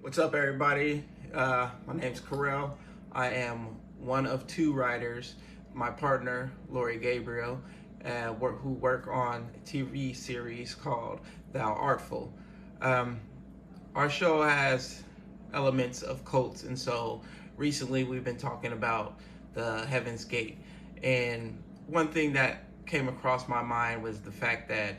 What's up, everybody? My name's Karel. I am one of two writers. My partner, Lori Gabriel, who work on a TV series called Thou Artful. Um, our show has elements of cults, and so recently we've been talking about the Heaven's Gate. And one thing that came across my mind was the fact that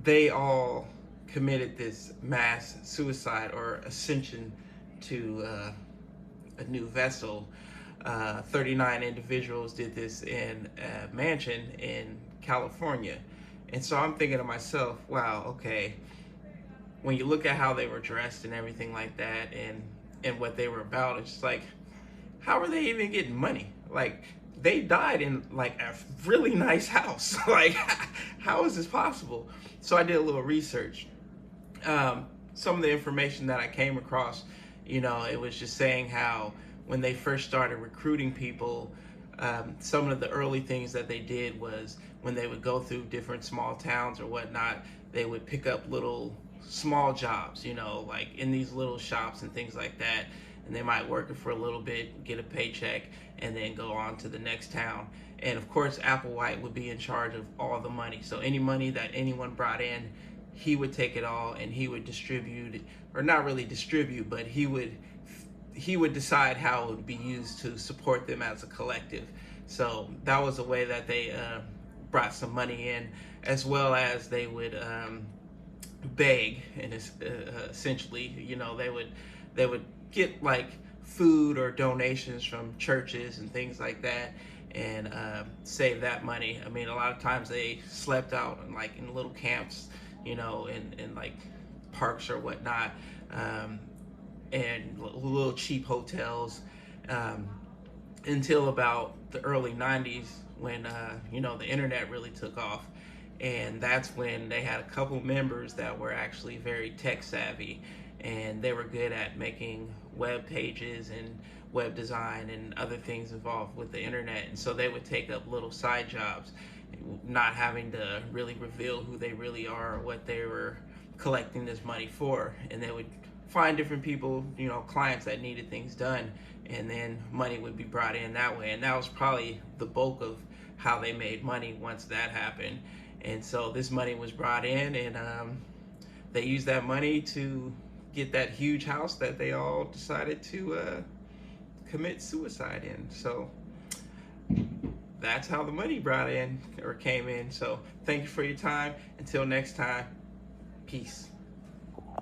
they all committed this mass suicide or ascension to a new vessel. 39 individuals did this in a mansion in California. And so I'm thinking to myself, wow, okay, when you look at how they were dressed and everything like that and what they were about, it's like, how are they even getting money? Like, they died in like a really nice house. Like, how is this possible? So I did a little research. Some of the information that I came across, it was just saying how when they first started recruiting people, some of the early things that they did was when they would go through different small towns or whatnot, they would pick up little small jobs, like in these little shops and things like that. And they might work it for a little bit, get a paycheck, and then go on to the next town. And of course, Applewhite would be in charge of all the money. So any money that anyone brought in, he would take it all and he would distribute, or not really distribute, but he would decide how it would be used to support them as a collective. So that was a way that they brought some money in, as well as they would beg, and essentially, they would get like food or donations from churches and things like that, and save that money. I mean, a lot of times they slept out in little camps, in like parks or whatnot, and little cheap hotels, until about the early 90s when the internet really took off. And that's when they had a couple members that were actually very tech savvy, and they were good at making web pages and web design and other things involved with the internet. And so they would take up little side jobs, not having to really reveal who they really are or what they were collecting this money for. And they would find different people, clients that needed things done, and then money would be brought in that way. And that was probably the bulk of how they made money once that happened. And so this money was brought in, and they used that money to get that huge house that they all decided to commit suicide in. So that's how the money brought in or came in. So thank you for your time. Until next time, peace.